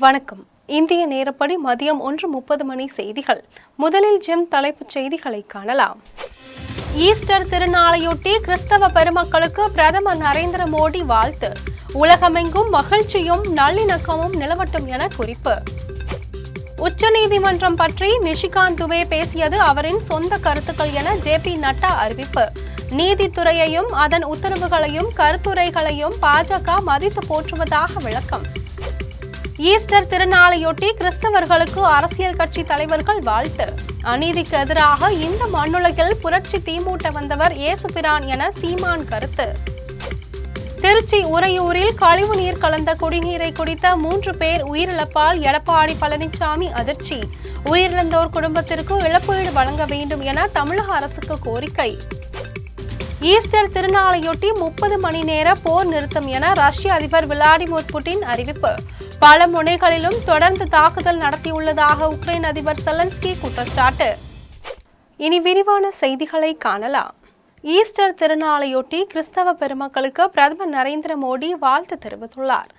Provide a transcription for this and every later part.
வணக்கம். இந்திய நேரப்படி மதியம் 1:30 மணி செய்திகள். முதலில் ஜெம் தலைப்புச் செய்திகளை காணலாம். ஈஸ்டர் திருநாளையொட்டி கிறிஸ்தவ பெருமக்களுக்கு பிரதமர் நரேந்திர மோடி வாழ்த்து. உலகமெங்கும் மகிழ்ச்சியும் நல்லிணக்கமும் நிலவட்டும் என குறிப்பு. உச்சநீதிமன்றம் பற்றி நிஷிகாந்த் துபே பேசியது அவரின் சொந்த கருத்துக்கள் என ஜே.பி. நட்டா அறிவிப்பு. நீதித்துறையையும் அதன் உத்தரவுகளையும் கருத்துரைகளையும் பாஜக மதித்து போற்றுவதாக விளக்கம். ஈஸ்டர் திருநாளையொட்டி கிறிஸ்தவர்களுக்கு அரசியல் கட்சி தலைவர்கள் வாழ்த்து. அநீதிக்கு எதிராக இந்த மண்ணுலகில் புரட்சி தீமூட்ட வந்தவர் இயேசுபிரான் என சீமான் கருத்து. திருச்சி உறையூரில் கழிவு நீர் கலந்த குடிநீரை குடித்த 3 பேர் உயிரிழப்பால் எடப்பாடி பழனிசாமி அதிர்ச்சி. உயிரிழந்தோர் குடும்பத்திற்கு இழப்பீடு வழங்க வேண்டும் என தமிழக அரசுக்கு கோரிக்கை. ஈஸ்டர் திருநாளையொட்டி 30 மணி நேர போர் நிறுத்தம் என ரஷ்ய அதிபர் விளாடிமிர் புட்டின் அறிவிப்பு. பல முனைகளிலும் தொடர்ந்து தாக்குதல் நடத்தியுள்ளதாக உக்ரைன் அதிபர் செலன்ஸ்கி குற்றச்சாட்டு. இனி விரிவான செய்திகளை காணலாம். ஈஸ்டர் திருநாளையொட்டி கிறிஸ்தவ பெருமக்களுக்கு பிரதமர் நரேந்திர மோடி வாழ்த்து தெரிவித்துள்ளார்.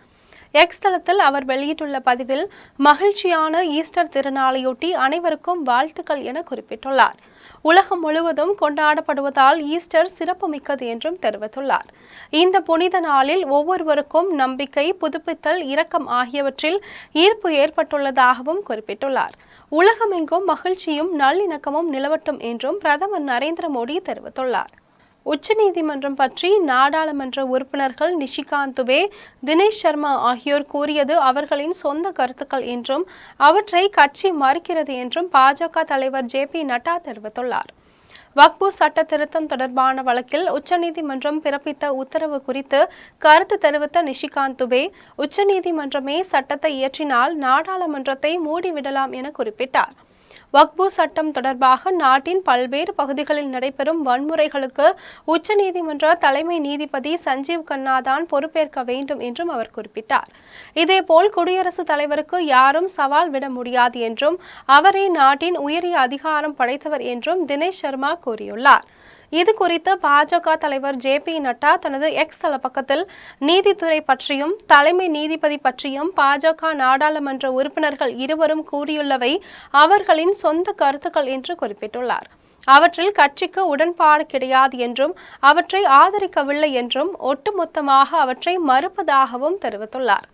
எக்ஸ் தளத்தில் அவர் வெளியிட்டுள்ள பதிவில் மகிழ்ச்சியான ஈஸ்டர் திருநாளையொட்டி அனைவருக்கும் வாழ்த்துக்கள் என குறிப்பிட்டுள்ளார். உலகம் முழுவதும் கொண்டாடப்படுவதால் ஈஸ்டர் சிறப்புமிக்கது என்றும் தெரிவித்துள்ளார். இந்த புனித நாளில் ஒவ்வொருவருக்கும் நம்பிக்கை, புதுப்பித்தல், இரக்கம் ஆகியவற்றில் ஈர்ப்பு ஏற்பட்டுள்ளதாகவும் குறிப்பிட்டுள்ளார். உலகமெங்கும் மகிழ்ச்சியும் நல்லிணக்கமும் நிலவட்டும் என்றும் பிரதமர் நரேந்திர மோடி தெரிவித்துள்ளார். உச்சநீதிமன்றம் பற்றி நாடாளுமன்ற உறுப்பினர்கள் நிஷிகாந்த் துபே, தினேஷ் சர்மா ஆகியோர் கூறியது அவர்களின் சொந்த கருத்துக்கள் என்றும் அவற்றை கட்சி மறுக்கிறது என்றும் பாஜக தலைவர் ஜே.பி. நட்டா தெரிவித்துள்ளார். வக்பு சட்ட திருத்தம் தொடர்பான வழக்கில் உச்சநீதிமன்றம் பிறப்பித்த உத்தரவு குறித்து கருத்து தெரிவித்த நிஷிகாந்த் துபே, உச்சநீதிமன்றமே சட்டத்தை இயற்றினால் நாடாளுமன்றத்தை மூடிவிடலாம் என குறிப்பிட்டார். வக்பு சட்டம் தொடர்பாக நாட்டின் பல்வேறு பகுதிகளில் நடைபெறும் வன்முறைகளுக்கு உச்சநீதிமன்ற தலைமை நீதிபதி சஞ்சீவ் கன்னா தான் பொறுப்பேற்க வேண்டும் என்றும் அவர் குறிப்பிட்டார். இதேபோல் குடியரசுத் தலைவருக்கு யாரும் சவால் விட முடியாது என்றும் அவரே நாட்டின் உயரிய அதிகாரம் படைத்தவர் என்றும் தினேஷ் சர்மா கூறியுள்ளார். இது குறித்து பாஜக தலைவர் ஜே.பி. நட்டா தனது எக்ஸ் தள பக்கத்தில் நீதித்துறை பற்றியும் தலைமை நீதிபதி பற்றியும் பாஜக நாடாளுமன்ற உறுப்பினர்கள் இருவரும் கூறியுள்ளவை அவர்களின் சொந்த கருத்துக்கள் என்று குறிப்பிட்டுள்ளார். அவற்றில் கட்சிக்கு உடன்பாடு கிடையாது என்றும் அவற்றை ஆதரிக்கவில்லை என்றும் ஒட்டுமொத்தமாக அவற்றை மறுப்பதாகவும் தெரிவித்துள்ளார்.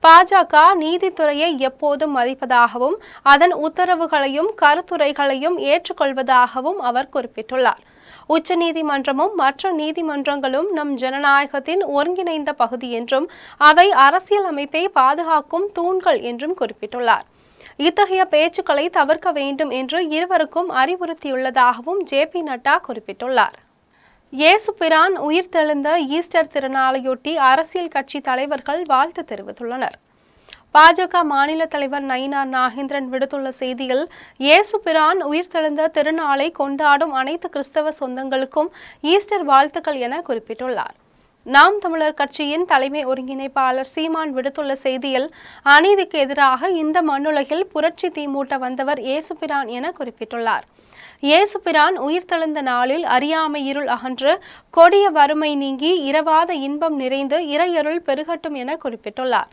பாஜக நீதித்துறையை எப்போதும் மதிப்பதாகவும் அதன் உத்தரவுகளையும் கருத்துரைகளையும் ஏற்றுக்கொள்வதாகவும் அவர் குறிப்பிட்டுள்ளார். உச்சநீதிமன்றமும் மற்ற நீதிமன்றங்களும் நம் ஜனநாயகத்தின் ஒருங்கிணைந்த பகுதி என்றும் அவை அரசியல் அமைப்பை பாதுகாக்கும் தூண்கள் என்றும் குறிப்பிட்டுள்ளார். இத்தகைய பேச்சுக்களை தவிர்க்க வேண்டும் என்று இருவருக்கும் அறிவுறுத்தியுள்ளதாகவும் ஜே.பி. நட்டா குறிப்பிட்டுள்ளார். இயேசுபிரான் உயிர்த்தெழுந்த ஈஸ்டர் திருநாளையொட்டி அரசியல் கட்சி தலைவர்கள் வாழ்த்து தெரிவித்துள்ளனர். பாஜக மாநில தலைவர் நயினார் நாகேந்திரன் விடுத்துள்ள செய்தியில், இயேசுபிரான் உயிர்த்தெழுந்த திருநாளை கொண்டாடும் அனைத்து கிறிஸ்தவ சொந்தங்களுக்கும் ஈஸ்டர் வாழ்த்துக்கள் என குறிப்பிட்டுள்ளார். நாம் தமிழர் கட்சியின் தலைமை ஒருங்கிணைப்பாளர் சீமான் விடுத்துள்ள செய்தியில், அநீதிக்கு எதிராக இந்த மண்ணுலகில் புரட்சி தீமூட்ட வந்தவர் இயேசுபிரான் என குறிப்பிட்டுள்ளார். இயேசுபிரான் உயிர்த்தெழுந்த நாளில் அறியாமை இருள் அகன்று கொடிய வறுமை நீங்கி இரவாத இன்பம் நிறைந்து இறையருள் பெருகட்டும் என குறிப்பிட்டுள்ளார்.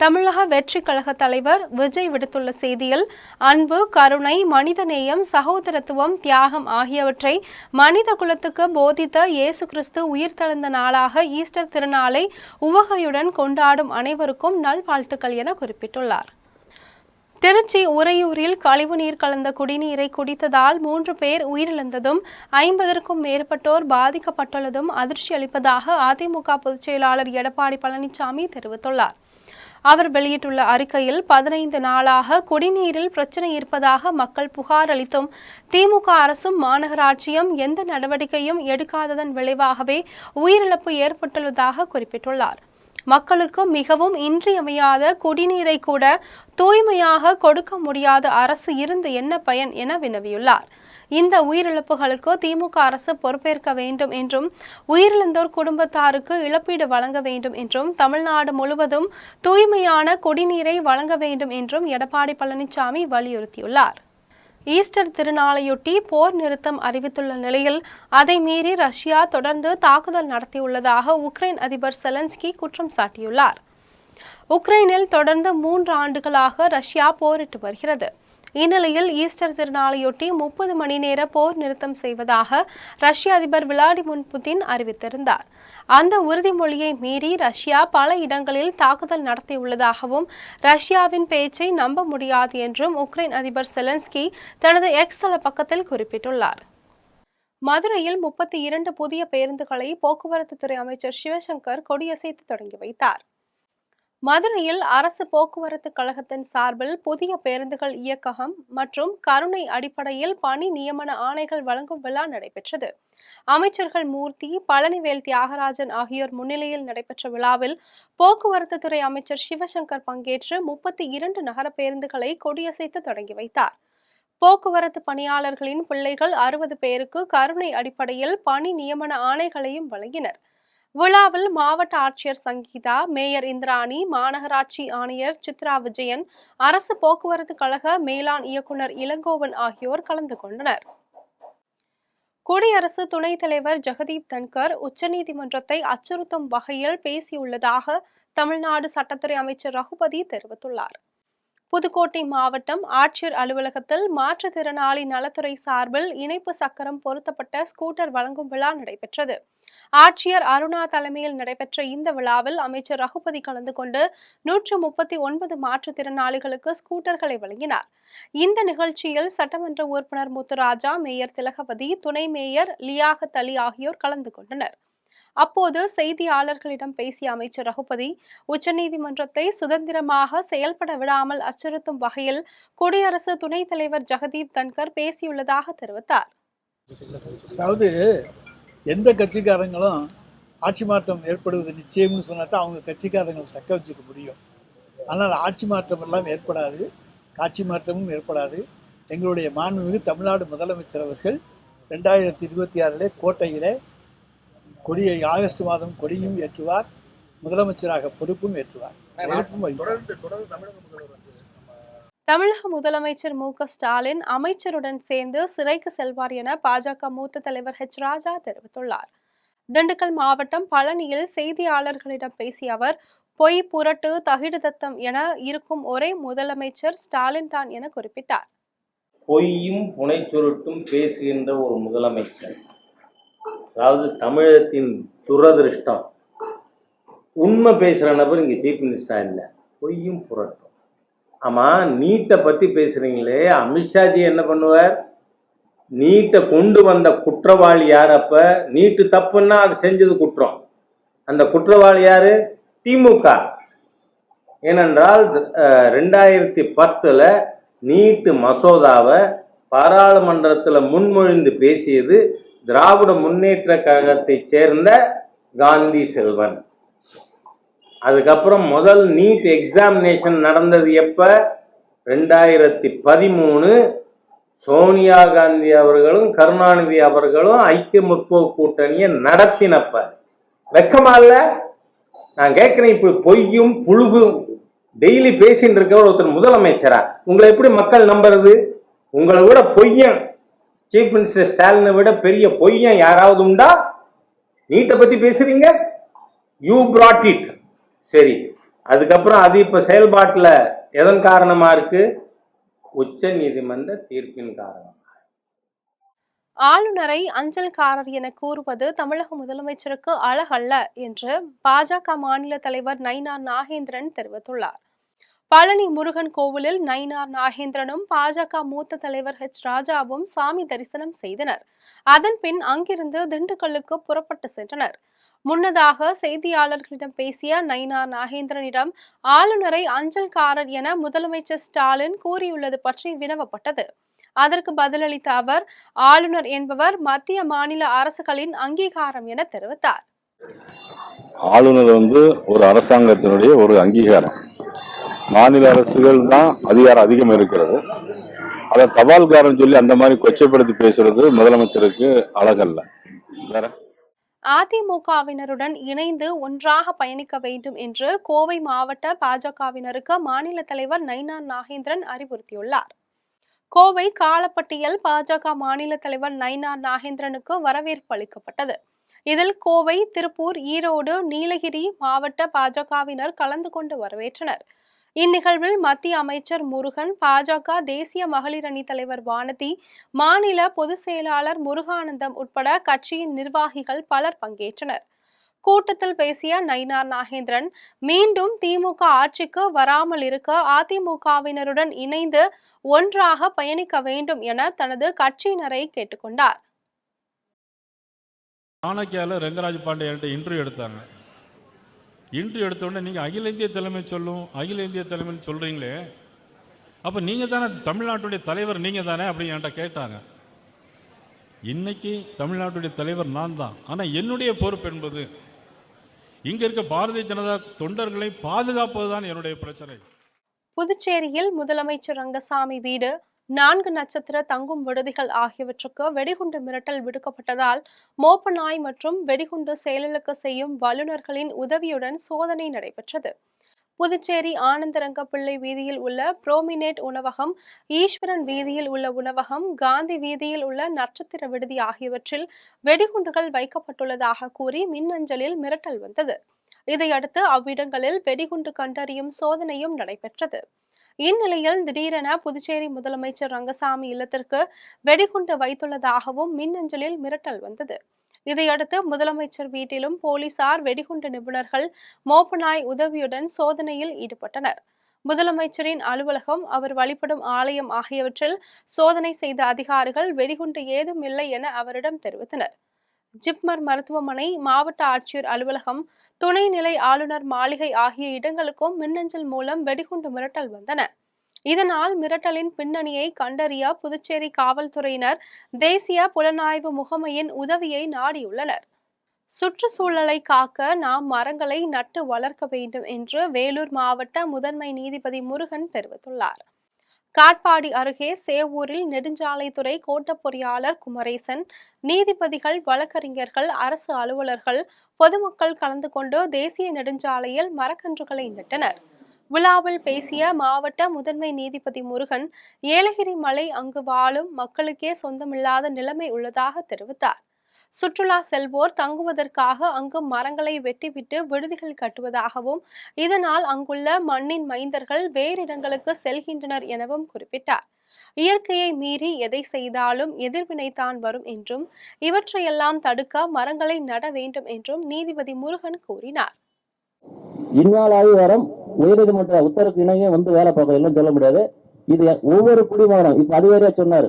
தமிழக வெற்றி கழக தலைவர் விஜய் விடுத்துள்ள செய்தியில், அன்பு, கருணை, மனிதநேயம், சகோதரத்துவம், தியாகம் ஆகியவற்றை மனித குலத்துக்கு போதித்த இயேசு கிறிஸ்து உயிர்த்தெழுந்த நாளாக ஈஸ்டர் திருநாளை உவகையுடன் கொண்டாடும் அனைவருக்கும் நல்வாழ்த்துக்கள் என குறிப்பிட்டுள்ளார். திருச்சி உறையூரில் கழிவுநீர் கலந்த குடிநீரை குடித்ததால் 3 பேர் உயிரிழந்ததும் 50க்கும் மேற்பட்டோர் பாதிக்கப்பட்டுள்ளதும் அதிர்ச்சி அளிப்பதாக அதிமுக பொதுச் செயலாளர் எடப்பாடி பழனிசாமி தெரிவித்துள்ளார். அவர் வெளியிட்டுள்ள அறிக்கையில், 15 நாளாக குடிநீரில் பிரச்சனை இருப்பதாக மக்கள் புகார் அளித்தும் திமுக அரசும் மாநகராட்சியும் எந்த நடவடிக்கையும் எடுக்காததன் விளைவாகவே உயிரிழப்பு ஏற்பட்டுள்ளதாக குறிப்பிட்டுள்ளார். மக்களுக்கு மிகவும் இன்றியமையாத குடிநீரை கூட தூய்மையாக கொடுக்க முடியாத அரசு இருந்து என்ன பயன் என வினவியுள்ளார். இந்த உயிரிழப்புகளுக்கு திமுக அரசு பொறுப்பேற்க வேண்டும் என்றும் உயிரிழந்தோர் குடும்பத்தாருக்கு இழப்பீடு வழங்க வேண்டும் என்றும் தமிழ்நாடு முழுவதும் தூய்மையான குடிநீரை வழங்க வேண்டும் என்றும் எடப்பாடி பழனிசாமி வலியுறுத்தியுள்ளார். ஈஸ்டர் திருநாளையொட்டி போர் நிறுத்தம் அறிவித்துள்ள நிலையில் அதை மீறி ரஷ்யா தொடர்ந்து தாக்குதல் நடத்தியுள்ளதாக உக்ரைன் அதிபர் செலன்ஸ்கி குற்றம் சாட்டியுள்ளார். உக்ரைனில் தொடர்ந்து 3 ஆண்டுகளாக ரஷ்யா போரிட்டு வருகிறது. இந்நிலையில் ஈஸ்டர் திருநாளையொட்டி 30 மணி நேர போர் நிறுத்தம் செய்வதாக ரஷ்ய அதிபர் விளாடிமிர் புதின் அறிவித்திருந்தார். அந்த உறுதிமொழியை மீறி ரஷ்யா பல இடங்களில் தாக்குதல் நடத்தியுள்ளதாகவும் ரஷ்யாவின் பேச்சை நம்ப முடியாது என்றும் உக்ரைன் அதிபர் செலன்ஸ்கி தனது எக்ஸ் தள பக்கத்தில் குறிப்பிட்டுள்ளார். மதுரையில் 32 புதிய பேருந்துகளை போக்குவரத்து துறை அமைச்சர் சிவசங்கர் கொடியசைத்து தொடங்கி வைத்தார். மதுரையில் அரசு போக்குவரத்து கழகத்தின் சார்பில் புதிய பேருந்துகள் இயக்ககம் மற்றும் கருணை அடிப்படையில் பணி நியமன ஆணைகள் வழங்கும் விழா நடைபெற்றது. அமைச்சர்கள் மூர்த்தி, பழனிவேல் தியாகராஜன் ஆகியோர் முன்னிலையில் நடைபெற்ற விழாவில் போக்குவரத்து துறை அமைச்சர் சிவசங்கர் பங்கேற்று 32 நகர பேருந்துகளை கொடியசைத்து தொடங்கி வைத்தார். போக்குவரத்து பணியாளர்களின் பிள்ளைகள் 60 பேருக்கு கருணை அடிப்படையில் பணி நியமன ஆணைகளையும் வழங்கினர். விழாவில் மாவட்ட ஆட்சியர் சங்கீதா, மேயர் இந்திராணி, மாநகராட்சி ஆணையர் சித்ரா விஜயன், அரசு போக்குவரத்து கழக மேலாண் இயக்குநர் இளங்கோவன் ஆகியோர் கலந்து கொண்டனர். குடியரசு துணைத் தலைவர் ஜெகதீப் தன்கர் உச்சநீதிமன்றத்தை அச்சுறுத்தும் வகையில் பேசியுள்ளதாக தமிழ்நாடு சட்டத்துறை அமைச்சர் ரகுபதி தெரிவித்துள்ளார். புதுக்கோட்டை மாவட்டம் ஆட்சியர் அலுவலகத்தில் மாற்றுத்திறனாளி நலத்துறை சார்பில் இணைப்பு சக்கரம் பொருத்தப்பட்ட ஸ்கூட்டர் வழங்கும் விழா நடைபெற்றது. ஆட்சியர் அருணா தலைமையில் நடைபெற்ற இந்த விழாவில் அமைச்சர் ரகுபதி கலந்து கொண்டு 139 மாற்றுத்திறனாளிகளுக்கு ஸ்கூட்டர்களை வழங்கினார். இந்த நிகழ்ச்சியில் சட்டமன்ற உறுப்பினர் முத்துராஜா, மேயர் திலகவதி, துணை மேயர் லியாகத் அலி ஆகியோர் கலந்து கொண்டனர். அப்போது செய்தியாளர்களிடம் பேசிய அமைச்சர் ரகுபதி, உச்சநீதிமன்றத்தை சுதந்திரமாக செயல்பட விடாமல் அச்சுறுத்தும் வகையில் குடியரசு துணைத் தலைவர் ஜெகதீப் தன்கர் பேசியுள்ளதாக தெரிவித்தார். அதாவது எந்த கட்சிக்காரங்களும் ஆட்சி மாற்றம் ஏற்படுவது நிச்சயம்னு சொன்னா தான் அவங்க கட்சிக்காரங்களை தக்க வச்சுக்க முடியும். ஆனால் ஆட்சி மாற்றம் எல்லாம் ஏற்படாது, காட்சி மாற்றமும் ஏற்படாது. எங்களுடைய மாண்புமிகு தமிழ்நாடு முதலமைச்சர் அவர்கள் 2026 கோட்டையிலே கொடியை ஆகஸ்ட் மாதம் கொடியும் ஏற்றுவார், முதலமைச்சராக பொறுப்பும் ஏற்றுவார். தமிழக முதலமைச்சர் மு.க.ஸ்டாலின் அமைச்சருடன் சேர்ந்து சிறைக்கு செல்வார் என பாஜக மூத்த தலைவர் ஹெச். ராஜா தெரிவித்துள்ளார். திண்டுக்கல் மாவட்டம் பழனியில் செய்தியாளர்களிடம் பேசிய அவர், பொய், புரட்டு, தகிடுதத்தம் என இருக்கும் ஒரே முதலமைச்சர் ஸ்டாலின் தான் என குறிப்பிட்டார். பொய்யும் புனைச்சுருட்டும் பேசுகின்ற ஒரு முதலமைச்சர், அதாவது தமிழகத்தின் துரதிருஷ்டம். உண்மை பேசுகிற நபர் இங்கே சீஃப் மினிஸ்டரா இல்லை, பொய்யும் புரட்டும். ஆமாம், நீட்டை பற்றி பேசுகிறீங்களே, அமித்ஷாஜி என்ன பண்ணுவார்? நீட்டை கொண்டு வந்த குற்றவாளி யார்? அப்போ நீட்டு தப்புன்னா அது செஞ்சது குற்றம். அந்த குற்றவாளி யார்? திமுக. ஏனென்றால் 2010 நீட்டு மசோதாவை பாராளுமன்றத்தில் முன்மொழிந்து பேசியது திராவிட முன்னேற்ற கழகத்தை சேர்ந்த காந்தி செல்வன். அதுக்கப்புறம் முதல் நீட் எக்ஸாமினேஷன் நடந்தது எப்ப? 2013. சோனியா காந்தி அவர்களும் கருணாநிதி அவர்களும் ஐக்கிய முற்போக்கு கூட்டணியை நடத்தினப்ப. வெக்கமா இல்ல? நான் கேட்கிறேன், இப்படி பொய்யும் புழுகும் டெய்லி பேசிட்டு இருக்க ஒருத்தர் முதலமைச்சரா? உங்களை எப்படி மக்கள் நம்புறது? உங்களை விட பொய்யன் சீஃப் மினிஸ்டர் ஸ்டாலினை விட பெரிய பொய்யன் யாராவது உண்டா? நீட்டை பத்தி பேசுறீங்க, யூ brought it. சரி, அதுக்கப்புறம் அது இப்ப செயல்பாட்டில் எதன் காரணமா இருக்கு? உச்ச நீதிமன்ற தீர்ப்பின் காரணம். ஆளுநரை அஞ்சல்காரர் என கூறுவது தமிழக முதலமைச்சருக்கு அழகல்ல என்று பாஜக மாநில தலைவர் நயினார் நாகேந்திரன் தெரிவித்துள்ளார். பழனி முருகன் கோவிலில் நயினார் நாகேந்திரனும் பாஜக மூத்த தலைவர் ஹெச். ராஜாவும் சாமி தரிசனம் செய்தனர். அதன் பின் அங்கிருந்து திண்டுக்கல்லுக்கு புறப்பட்டு சென்றனர். முன்னதாக செய்தியாளர்களிடம் பேசிய நயினார் நாகேந்திரனிடம் ஆளுநரை அஞ்சல்காரர் என முதலமைச்சர் ஸ்டாலின் கூறியுள்ளது பற்றி வினவப்பட்டது. அதற்கு பதிலளித்த அவர், ஆளுநர் என்பவர் மத்திய மாநில அரசுகளின் அங்கீகாரம் என தெரிவித்தார். ஆளுநர் ஒரு அரசாங்கத்தினுடைய ஒரு அங்கீகாரம். மாநில அரசுகள் தான் அதிகாரம் அதிகம் இருக்கிறது. அதை தபால்காரன் சொல்லி அந்த மாதிரி கொச்சைப்படுத்தி பேசுறது முதலமைச்சருக்கு அழகல்ல. வேற அதிமுகவினருடன் இணைந்து ஒன்றாக பயணிக்க வேண்டும் என்று கோவை மாவட்ட பாஜகவினருக்கு மாநில தலைவர் நயினார் நாகேந்திரன் அறிவுறுத்தியுள்ளார். கோவை காலப்பட்டியில் பாஜக மாநில தலைவர் நயினார் நாகேந்திரனுக்கு வரவேற்பு அளிக்கப்பட்டது. இதில் கோவை, திருப்பூர், ஈரோடு, நீலகிரி மாவட்ட பாஜகவினர் கலந்து கொண்டு வரவேற்றனர். இந்நிகழ்வில் மத்திய அமைச்சர் முருகன், பாஜக தேசிய மகளிர் அணி தலைவர் வானதி, மாநில பொதுச் செயலாளர் முருகானந்தம் உட்பட கட்சியின் நிர்வாகிகள் பலர் பங்கேற்றனர். கூட்டத்தில் பேசிய நயினார் நாகேந்திரன், மீண்டும் திமுக ஆட்சிக்கு வராமல் இருக்க அதிமுகவினருடன் இணைந்து ஒன்றாக பயணிக்க வேண்டும் என தனது கட்சியினரை கேட்டுக்கொண்டார். சாணக்கியால ரெங்கராஜ் பாண்டியன்ட்ட இன்டர்வியூ எடுத்தாங்க. இன்டர்வியூ எடுத்த உடனே நீங்கள் அகில இந்திய தலைமை அகில இந்திய தலைமைன்னு சொல்கிறீங்களே, அப்போ நீங்கள் தானே தமிழ்நாட்டுடைய தலைவர், நீங்கள் தானே அப்படின்னு என்கிட்ட கேட்டாங்க. இன்னைக்கு தமிழ்நாட்டுடைய தலைவர் நான் தான். ஆனால் என்னுடைய பொறுப்பு என்பது இங்கே இருக்க பாரதிய ஜனதா தொண்டர்களை பாதுகாப்பது தான் என்னுடைய பிரச்சனை. புதுச்சேரியில் முதலமைச்சர் ரங்கசாமி வீடு, 4 நட்சத்திர தங்கும் விடுதிகள் ஆகியவற்றுக்கு வெடிகுண்டு மிரட்டல் விடுக்கப்பட்டதால் மோப்பநாய் மற்றும் வெடிகுண்டு செயலுக்கு செய்யும் வல்லுநர்களின் உதவியுடன் சோதனை நடைபெற்றது. புதுச்சேரி ஆனந்தரங்க பிள்ளை வீதியில் உள்ள புரோமினேட் உணவகம், ஈஸ்வரன் வீதியில் உள்ள உணவகம், காந்தி வீதியில் உள்ள நட்சத்திர விடுதி ஆகியவற்றில் வெடிகுண்டுகள் வைக்கப்பட்டுள்ளதாக கூறி மின்னஞ்சலில் மிரட்டல் வந்தது. இதையடுத்து அவ்விடங்களில் வெடிகுண்டு கண்டறியும் சோதனையும் நடைபெற்றது. இந்நிலையில் திடீரென புதுச்சேரி முதலமைச்சர் ரங்கசாமி இல்லத்திற்கு வெடிகுண்டு வைத்துள்ளதாகவும் மின்னஞ்சலில் மிரட்டல் வந்தது. இதையடுத்து முதலமைச்சர் வீட்டிலும் போலீசார், வெடிகுண்டு நிபுணர்கள், மோப்பநாய் உதவியுடன் சோதனையில் ஈடுபட்டனர். முதலமைச்சரின் அலுவலகம், அவர் வழிபடும் ஆலயம் ஆகியவற்றில் சோதனை செய்த அதிகாரிகள் வெடிகுண்டு ஏதும் இல்லை என அவரிடம் தெரிவித்தனர். ஜிப்மர் மருத்துவமனை, மாவட்ட ஆட்சியர் அலுவலகம், துணைநிலை ஆளுநர் மாளிகை ஆகிய இடங்களுக்கும் மின்னஞ்சல் மூலம் வெடிகுண்டு மிரட்டல் வந்தன. இதனால் மிரட்டலின் பின்னணியை கண்டறிய புதுச்சேரி காவல்துறையினர் தேசிய புலனாய்வு முகமையின் உதவியை நாடியுள்ளனர். சுற்றுச்சூழலை காக்க நாம் மரங்களை நட்டு வளர்க்க வேண்டும் என்று வேலூர் மாவட்ட முதன்மை நீதிபதி முருகன் தெரிவித்துள்ளார். காட்பாடி அருகே சேவூரில் நெடுஞ்சாலைத்துறை கோட்ட பொறியாளர் குமரேசன், நீதிபதிகள், வழக்கறிஞர்கள், அரசு அலுவலர்கள், பொதுமக்கள் கலந்து கொண்டு தேசிய நெடுஞ்சாலையில் மரக்கன்றுகளை நட்டனர். விழாவில் பேசிய மாவட்ட முதன்மை நீதிபதி முருகன், ஏலகிரி மலை அங்கு வாழும் மக்களுக்கே சொந்தமில்லாத நிலைமை உள்ளதாக தெரிவித்தார். சுற்றுலா செல்வோர் தங்குவதற்காக அங்கு மரங்களை வெட்டிவிட்டு விடுதிகள் கட்டுவதாகவும், இதனால் அங்குள்ள மண்ணின் மைந்தர்கள் வேறு இடங்களுக்கு செல்கின்றனர் எனவும் குறிப்பிட்டார். இயற்கையை மீறி எதை செய்தாலும் எதிர்வினைத்தான் வரும் என்றும், இவற்றையெல்லாம் தடுக்க மரங்களை நட வேண்டும் என்றும் நீதிபதி முருகன் கூறினார். இந்நாளாகி வரும் உயர்நீதிமன்ற உத்தரவுக்கு இணங்க வேலை பார்க்கலாம் சொல்ல முடியாது. இது ஒவ்வொரு குடிமகனும், இப்ப அதிகாரியா சொன்னாரு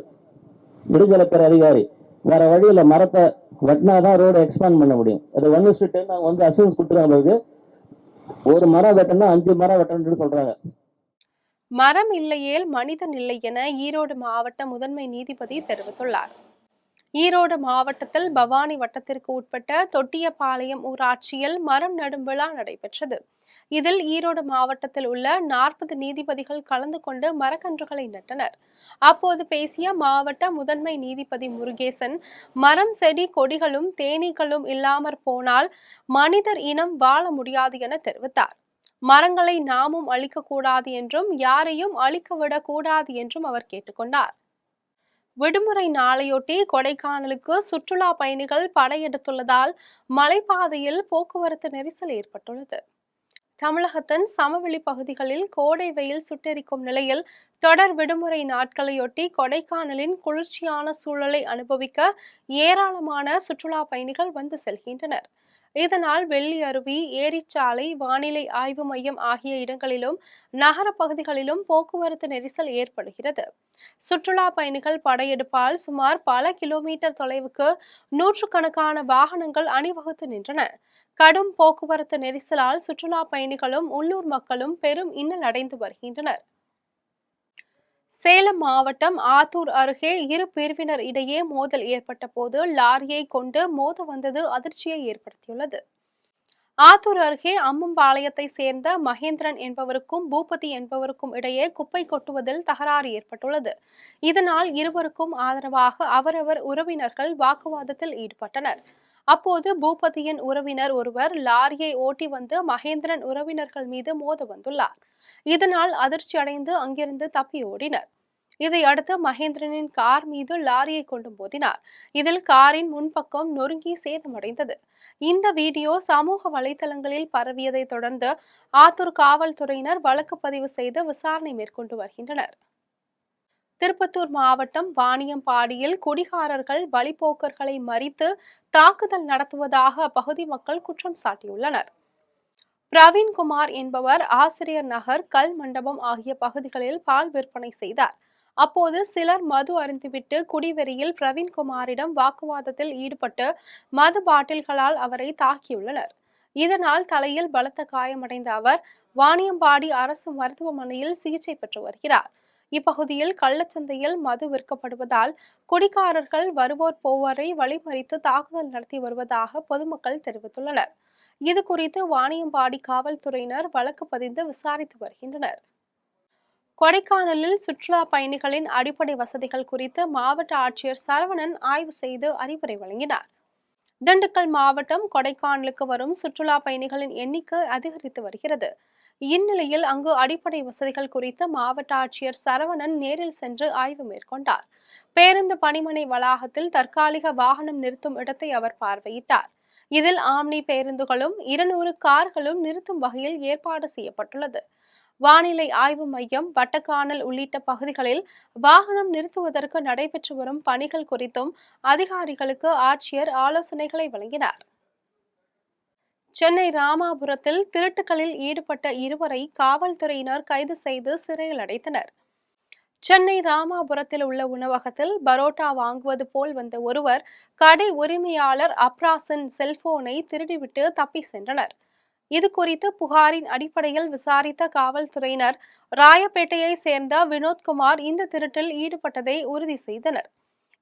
நெடுஞ்சாலைத்துறை அதிகாரி, வேற வழியில மரத்தை வெட்டினாதான் ரோடு எக்ஸ்பேண்ட் பண்ண முடியும். அது 1:10 நாங்க அசூரன்ஸ் கொடுத்துருக்காங்க. ஒரு மரம் வெட்டணும் 5 மரம் வெட்டணும்னு சொல்றாங்க. மரம் இல்லையேல் மனிதன் இல்லை என ஈரோடு மாவட்ட முதன்மை நீதிபதி தெரிவித்துள்ளார். ஈரோடு மாவட்டத்தில் பவானி வட்டத்திற்கு உட்பட்ட தொட்டியபாளையம் ஊராட்சியில் மரம் நடும் விழா நடைபெற்றது. இதில் ஈரோடு மாவட்டத்தில் உள்ள 40 நீதிபதிகள் கலந்து கொண்டு மரக்கன்றுகளை நட்டனர். அப்போது பேசிய மாவட்ட முதன்மை நீதிபதி முருகேசன், மரம், செடி, கொடிகளும் தேனீக்களும் இல்லாமற் போனால் மனிதர் இனம் வாழ முடியாது என தெரிவித்தார். மரங்களை நாமும் அழிக்கக்கூடாது என்றும், யாரையும் அழிக்கவிடக் கூடாது என்றும் அவர் கேட்டுக்கொண்டார். விடுமுறை நாளையொட்டி கொடைக்கானலுக்கு சுற்றுலா பயணிகள் படையெடுத்துள்ளதால் மலைப்பாதையில் போக்குவரத்து நெரிசல் ஏற்பட்டுள்ளது. தமிழகத்தின் சமவெளி பகுதிகளில் கோடை வெயில் சுட்டெரிக்கும் நிலையில் தொடர் விடுமுறை நாட்களையொட்டி கொடைக்கானலின் குளிர்ச்சியான சூழலை அனுபவிக்க ஏராளமான சுற்றுலா பயணிகள் வந்து செல்கின்றனர். இதனால் வெள்ளி அருவி, ஏரிச்சாலை, வானிலை ஆய்வு மையம் ஆகிய இடங்களிலும் நகர பகுதிகளிலும் போக்குவரத்து நெரிசல் ஏற்படுகிறது. சுற்றுலா பயணிகள் படையெடுப்பால் சுமார் பல கிலோமீட்டர் தொலைவுக்கு நூற்றுக்கணக்கான வாகனங்கள் அணிவகுத்து நின்றன. கடும் போக்குவரத்து நெரிசலால் சுற்றுலா பயணிகளும் உள்ளூர் மக்களும் பெரும் இன்னல் அடைந்து வருகின்றனர். சேலம் மாவட்டம் ஆத்தூர் அருகே இரு பிரிவினர் இடையே மோதல் ஏற்பட்ட போது லாரியை கொண்டு மோத வந்தது அதிர்ச்சியை ஏற்படுத்தியுள்ளது. ஆத்தூர் அருகே அம்மம்பாளையத்தை சேர்ந்த மகேந்திரன் என்பவருக்கும் பூபதி என்பவருக்கும் இடையே குப்பை கொட்டுவதில் தகராறு ஏற்பட்டுள்ளது. இதனால் இருவருக்கும் ஆதரவாக அவரவர் உறவினர்கள் வாக்குவாதத்தில் ஈடுபட்டனர். அப்போது பூபதியின் உறவினர் ஒருவர் லாரியை ஓட்டி வந்து மகேந்திரன் உறவினர்கள் மீது மோத வந்துள்ளார். இதனால் அதிர்ச்சி அடைந்து அங்கிருந்து தப்பி ஓடினர். இதையடுத்து மகேந்திரனின் கார் மீது லாரியை கொண்டு மோதினார். இதில் காரின் முன்பக்கம் நொறுங்கி சேதமடைந்தது. இந்த வீடியோ சமூக வலைதளங்களில் பரவியதை தொடர்ந்து ஆத்தூர் காவல்துறையினர் வழக்கு பதிவு செய்து விசாரணை மேற்கொண்டு வருகின்றனர். திருப்பத்தூர் மாவட்டம் வாணியம்பாடியில் குடிகாரர்கள் வழிப்போக்கர்களை மறித்து தாக்குதல் நடத்துவதாக அப்பகுதி மக்கள் குற்றம் சாட்டியுள்ளனர். பிரவீன்குமார் என்பவர் ஆசிரியர் நகர், கல் மண்டபம் ஆகிய பகுதிகளில் பால் விற்பனை செய்தார். அப்போது சிலர் மது அருந்திவிட்டு குடிவெறியில் பிரவீன்குமாரிடம் வாக்குவாதத்தில் ஈடுபட்டு மது பாட்டில்களால் அவரை தாக்கியுள்ளனர். இதனால் தலையில் பலத்த காயமடைந்த அவர் வாணியம்பாடி அரசு மருத்துவமனையில் சிகிச்சை பெற்று வருகிறார். இப்பகுதியில் கள்ளச்சந்தையில் மது விற்கப்படுவதால் குடிகாரர்கள் வருவோர் போவோரை வழிமறித்து தாக்குதல் நடத்தி வருவதாக பொதுமக்கள் தெரிவித்துள்ளனர். இது குறித்து வாணியம்பாடி காவல்துறையினர் வழக்கு பதிந்து விசாரித்து வருகின்றனர். கொடைக்கானலில் சுற்றுலா பயணிகளின் அடிப்படை வசதிகள் குறித்து மாவட்ட ஆட்சியர் சரவணன் ஆய்வு செய்து அறிவுரை வழங்கினார். திண்டுக்கல் மாவட்டம் கொடைக்கானலுக்கு வரும் சுற்றுலா பயணிகளின் எண்ணிக்கை அதிகரித்து வருகிறது. இந்நிலையில் அங்கு அடிப்படை வசதிகள் குறித்து மாவட்ட ஆட்சியர் சரவணன் நேரில் சென்று ஆய்வு மேற்கொண்டார். பேருந்து பணிமனை வளாகத்தில் தற்காலிக வாகனம் நிறுத்தும் இடத்தை அவர் பார்வையிட்டார். இதில் ஆம்னி பேருந்துகளும் 200 கார்களும் நிறுத்தும் வகையில் ஏற்பாடு செய்யப்பட்டுள்ளது. வானிலை ஆய்வு மையம், வட்டக்கானல் உள்ளிட்ட பகுதிகளில் வாகனம் நிறுத்துவதற்கு நடைபெற்று வரும் பணிகள் குறித்தும் அதிகாரிகளுக்கு ஆட்சியர் ஆலோசனைகளை வழங்கினார். சென்னை ராமாபுரத்தில் திருட்டுகளில் ஈடுபட்ட 2வரை காவல்துறையினர் கைது செய்து சிறையில் அடைத்தனர். சென்னை ராமாபுரத்தில் உள்ள உணவகத்தில் பரோட்டா வாங்குவது போல் வந்த ஒருவர் கடை உரிமையாளர் அப்ராஸின் செல்போனை திருடிவிட்டு தப்பி சென்றனர். இது குறித்து புகாரின் அடிப்படையில் விசாரித்த காவல்துறையினர் ராயப்பேட்டையை சேர்ந்த வினோத்குமார் இந்த திருட்டில் ஈடுபட்டதை உறுதி செய்தனர்.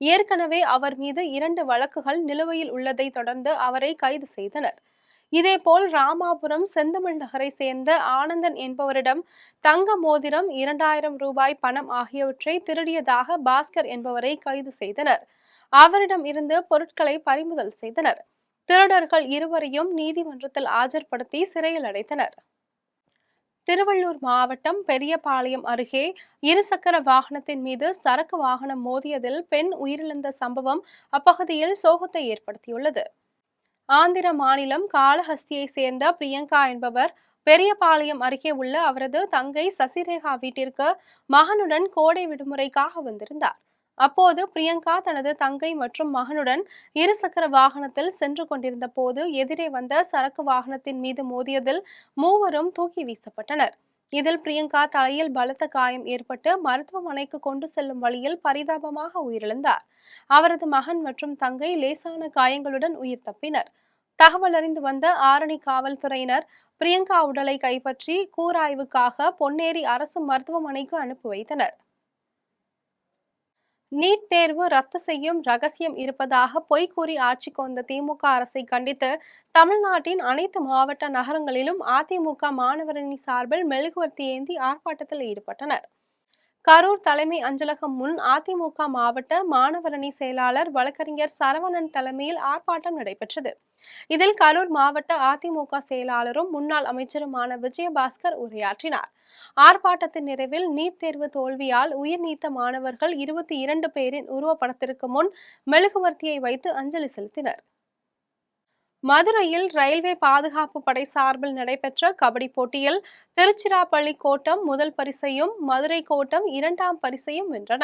ஏற்கனவே அவர் மீது 2 வழக்குகள் நிலுவையில் உள்ளதை தொடர்ந்து அவரை கைது செய்தனர். இதேபோல் ராமாபுரம் செந்தமிழ் நகரை சேர்ந்த ஆனந்தன் என்பவரிடம் தங்க மோதிரம், 2000 ரூபாய் பணம் ஆகியவற்றை திருடியதாக பாஸ்கர் என்பவரை கைது செய்தனர். அவரிடம் இருந்து பொருட்களை பறிமுதல் செய்தனர். திருடர்கள் 2வரையும் நீதிமன்றத்தில் ஆஜர்படுத்தி சிறையில் அடைத்தனர். திருவள்ளூர் மாவட்டம் பெரியபாளையம் அருகே இருசக்கர வாகனத்தின் மீது சரக்கு வாகனம் மோதியதில் பெண் உயிரிழந்த சம்பவம் அப்பகுதியில் சோகத்தை ஏற்படுத்தியுள்ளது. ஆந்திர மாநிலம் காளஹஸ்தியை சேர்ந்த பிரியங்கா என்பவர் பெரியபாளையம் அருகே உள்ள அவரது தங்கை சசிரேகா வீட்டிற்கு மகனுடன் கோடை விடுமுறைக்காக வந்திருந்தார். அப்போது பிரியங்கா தனது தங்கை மற்றும் மகனுடன் இருசக்கர வாகனத்தில் சென்று கொண்டிருந்த போது எதிரே வந்த சரக்கு வாகனத்தின் மீது மோதியதில் 3வரும் தூக்கி வீசப்பட்டனர். இதில் பிரியங்கா தலையில் பலத்த காயம் ஏற்பட்டு மருத்துவமனைக்கு கொண்டு செல்லும் வழியில் பரிதாபமாக உயிரிழந்தார். அவரது மகன் மற்றும் தங்கை லேசான காயங்களுடன் உயிர் தப்பினர். தகவல் அறிந்து வந்த ஆரணி காவல்துறையினர் பிரியங்கா உடலை கைப்பற்றி கூராய்வுக்காக பொன்னேரி அரசு மருத்துவமனைக்கு அனுப்பி வைத்தனர். நீட் தேர்வு ரத்து செய்யும் ரகசியம் இருப்பதாக பொய்கூறி ஆட்சிக்கு வந்த திமுக அரசை கண்டித்து தமிழ்நாட்டின் அனைத்து மாவட்ட நகரங்களிலும் அதிமுக மாணவரணி சார்பில் மெழுகுவர்த்தி ஏந்தி ஆர்ப்பாட்டத்தில் ஈடுபட்டனர். கரூர் தலைமை அஞ்சலகம் முன் அதிமுக மாவட்ட மாணவரணி செயலாளர் வழக்கறிஞர் சரவணன் தலைமையில் ஆர்ப்பாட்டம் நடைபெற்றது. இதில் கரூர் மாவட்ட அதிமுக செயலாளரும் முன்னாள் அமைச்சருமான விஜயபாஸ்கர் உரையாற்றினார். ஆர்ப்பாட்டத்தின் நிறைவில் நீட் தேர்வு தோல்வியால் உயிர் நீத்த மாணவர்கள் 22 பேரின் உருவப்படத்திற்கு முன் மெழுகுவர்த்தியை வைத்து அஞ்சலி செலுத்தினர். மதுரையில் ரயில்வே பாதுகாப்பு படை சார்பில் நடைபெற்ற கபடி போட்டியில் திருச்சிராப்பள்ளி கோட்டம் முதல் பரிசையும் மதுரை கோட்டம் 2ஆம் பரிசையும் வென்றன.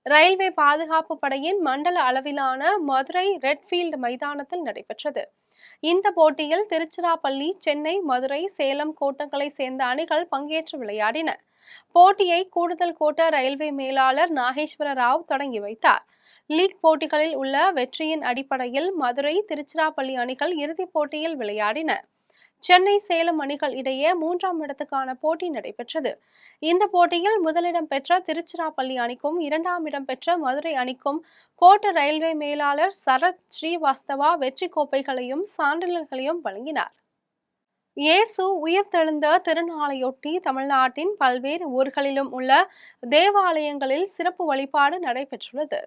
ரயில்வே பாதுகாப்பு படையின் மண்டல அளவிலான மதுரை ரெட்ஃபீல்டு மைதானத்தில் நடைபெற்றது. இந்த போட்டியில் திருச்சிராப்பள்ளி, சென்னை, மதுரை, சேலம் கோட்டங்களை சேர்ந்த அணிகள் பங்கேற்று விளையாடின. போட்டியை கூடுதல் கோட்ட ரயில்வே மேலாளர் நாகேஸ்வர ராவ் தொடங்கி வைத்தார். லீக் போட்டிகளில் உள்ள வெற்றியின் அடிப்படையில் மதுரை, திருச்சிராப்பள்ளி அணிகள் இறுதிப் போட்டியில் விளையாடின. சென்னை, சேலம் அணிகள் இடையே 3ஆம் இடத்துக்கான போட்டி நடைபெற்றது. இந்த போட்டியில் முதலிடம் பெற்ற திருச்சிராப்பள்ளி அணிக்கும் 2ஆம் இடம் பெற்ற மதுரை அணிக்கும் கோட்ட ரயில்வே மேலாளர் சரத் ஸ்ரீவாஸ்தவா வெற்றி கோப்பைகளையும் சான்றிதழ்களையும் வழங்கினார். இயேசு உயிர்த்தெழுந்த திருநாளையொட்டி தமிழ்நாட்டின் பல்வேறு ஊர்களிலும் உள்ள தேவாலயங்களில் சிறப்பு வழிபாடு நடைபெற்றுள்ளது.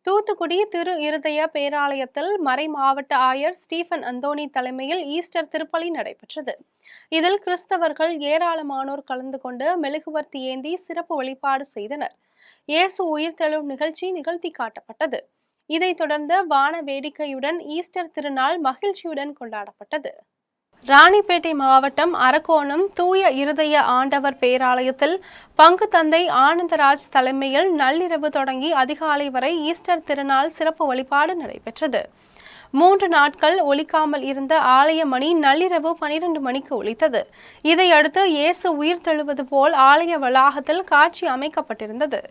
தூத்துக்குடி திரு இருதய பேராலயத்தில் மறை மாவட்ட ஆயர் ஸ்டீபன் அந்தோணி தலைமையில் ஈஸ்டர் திருப்பலி நடைபெற்றது. இதில் கிறிஸ்தவர்கள் ஏராளமானோர் கலந்து கொண்டு மெழுகுவர்த்தி ஏந்தி சிறப்பு வழிபாடு செய்தனர். இயேசு உயிர்த்தெழும் நிகழ்ச்சி நிகழ்த்தி காட்டப்பட்டது. இதைத் தொடர்ந்து வான வேடிக்கையுடன் ஈஸ்டர் திருநாள் மகிழ்ச்சியுடன் கொண்டாடப்பட்டது. ராணிப்பேட்டை மாவட்டம் அரக்கோணம் தூய இருதய ஆண்டவர் பேராலயத்தில் பங்கு தந்தை ஆனந்தராஜ் தலைமையில் நள்ளிரவு தொடங்கி அதிகாலை வரை ஈஸ்டர் திருநாள் சிறப்பு வழிபாடு நடைபெற்றது. 3 நாட்கள் ஒலிக்காமல் இருந்த ஆலய மணி நள்ளிரவு 12 மணிக்கு ஒலித்தது. இதையடுத்து இயேசு உயிர்த்தெழுவது போல் ஆலய வளாகத்தில் காட்சி அமைக்கப்பட்டிருந்தது.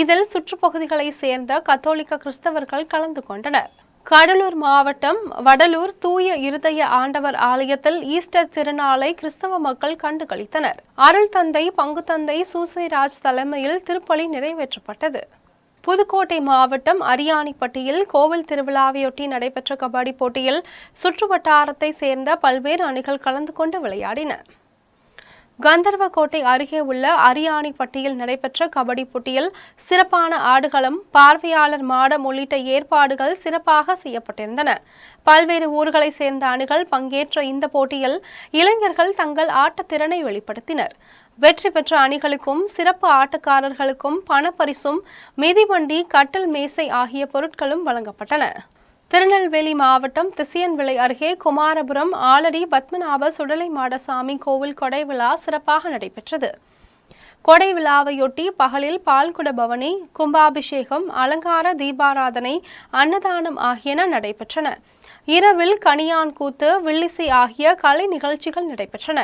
இதில் சுற்றுப்பகுதிகளை சேர்ந்த கத்தோலிக்க கிறிஸ்தவர்கள் கலந்து கொண்டனர். கடலூர் மாவட்டம் வடலூர் தூய இருதய ஆண்டவர் ஆலயத்தில் ஈஸ்டர் திருநாளை கிறிஸ்தவ மக்கள் கண்டு களித்தனர். அருள் தந்தை பங்கு தந்தை சூசைராஜ் தலைமையில் திருப்பலி நிறைவேற்றப்பட்டது. புதுக்கோட்டை மாவட்டம் அரியாணிப்பட்டியில் கோவில் திருவிழாவையொட்டி நடைபெற்ற கபடி போட்டியில் சுற்றுவட்டாரத்தை சேர்ந்த பல்வேறு அணிகள் கலந்து கொண்டு விளையாடின. கந்தர்வக்கோட்டை அருகே உள்ள அரியாணிப்பட்டியில் நடைபெற்ற கபடி போட்டியில் சிறப்பான ஆடுகளம், பார்வையாளர் மாடம் உள்ளிட்ட ஏற்பாடுகள் சிறப்பாக செய்யப்பட்டிருந்தன. பல்வேறு ஊர்களை சேர்ந்த அணிகள் பங்கேற்ற இந்த போட்டியில் இளைஞர்கள் தங்கள் ஆட்டத்திறனை வெளிப்படுத்தினர். வெற்றி பெற்ற அணிகளுக்கும் சிறப்பு ஆட்டக்காரர்களுக்கும் பணப்பரிசும், மிதிவண்டி, கட்டல் மேசை ஆகிய பொருட்களும் வழங்கப்பட்டன. திருநெல்வேலி மாவட்டம் திசியன்விளை அருகே குமாரபுரம் ஆலடி பத்மநாப சுடலை மாடசாமி கோவில் கொடை விழா சிறப்பாக நடைபெற்றது. கொடை விழாவையொட்டி பகலில் பால்குட பவனி, கும்பாபிஷேகம், அலங்கார தீபாராதனை, அன்னதானம் ஆகியன நடைபெற்றன. இரவில் கணியான் கூத்து, வில்லிசை ஆகிய கலை நிகழ்ச்சிகள் நடைபெற்றன.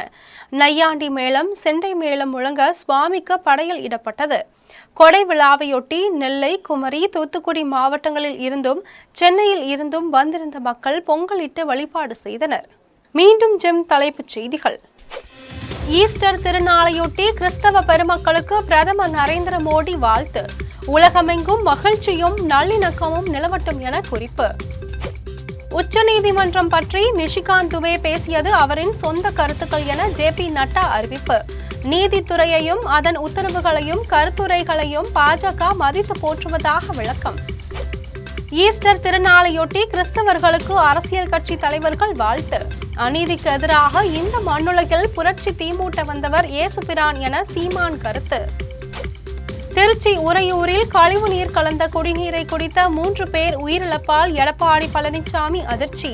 நையாண்டி மேளம், செண்டை மேளம் முழங்க சுவாமிக்கு படையல் இடப்பட்டது. கொடை விழாவையொட்டி நெல்லை, குமரி, தூத்துக்குடி மாவட்டங்களில் இருந்தும் சென்னையில் இருந்தும் வந்திருந்த மக்கள் பொங்கலிட்டு வழிபாடு செய்தனர். மீண்டும் ஜெம் தலைப்புச் செய்திகள். ஈஸ்டர் திருநாளையொட்டி கிறிஸ்தவ பெருமக்களுக்கு பிரதமர் நரேந்திர மோடி வாழ்த்து. உலகமெங்கும் மகிழ்ச்சியும் நல்லிணக்கமும் நிலவட்டும் என குறிப்பு. உச்சநீதிமன்றம் பற்றி நிஷிகாந்த் துபே பேசியது அவரின் சொந்த கருத்துக்கள் என ஜேபி நட்டா அறிவிப்பு. நீதித்துறையையும் அதன் உத்தரவுகளையும் கருத்துரைகளையும் பாஜக மதித்து போற்றுவதாக விளக்கம். ஈஸ்டர் திருநாளையொட்டி கிறிஸ்தவர்களுக்கு அரசியல் கட்சி தலைவர்கள் வாழ்த்து. அநீதிக்கு எதிராக இந்த மண்ணுலகில் புரட்சி தீமூட்ட வந்தவர் இயேசுபிரான் என சீமான் கருத்து. திருச்சி உறையூரில் கழிவு நீர் கலந்த குடிநீரை குடித்த 3 பேர் உயிரிழப்பால் எடப்பாடி பழனிசாமி அதிர்ச்சி.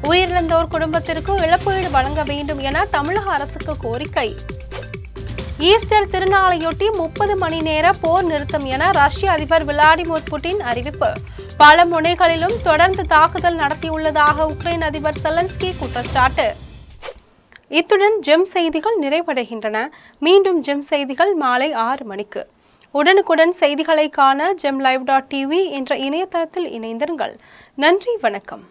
உயிரிழந்தோர் குடும்பத்திற்கு இழப்பீடு வழங்க வேண்டும் என தமிழக அரசுக்கு கோரிக்கை. ஈஸ்டர் திருநாளையொட்டி 30 மணி நேர போர் நிறுத்தம் என ரஷ்ய அதிபர் விளாடிமிர் புட்டின் அறிவிப்பு. பல முனைகளிலும் தொடர்ந்து தாக்குதல் நடத்தியுள்ளதாக உக்ரைன் அதிபர் செலன்ஸ்கி குற்றச்சாட்டு. இத்துடன் ஜெம் செய்திகள் நிறைவடைகின்றன. மீண்டும் ஜெம் செய்திகள் மாலை 6 மணிக்கு. உடனுக்குடன் செய்திகளை காண gemlive.tv என்ற இணையதளத்தில் இணைந்திருங்கள். நன்றி, வணக்கம்.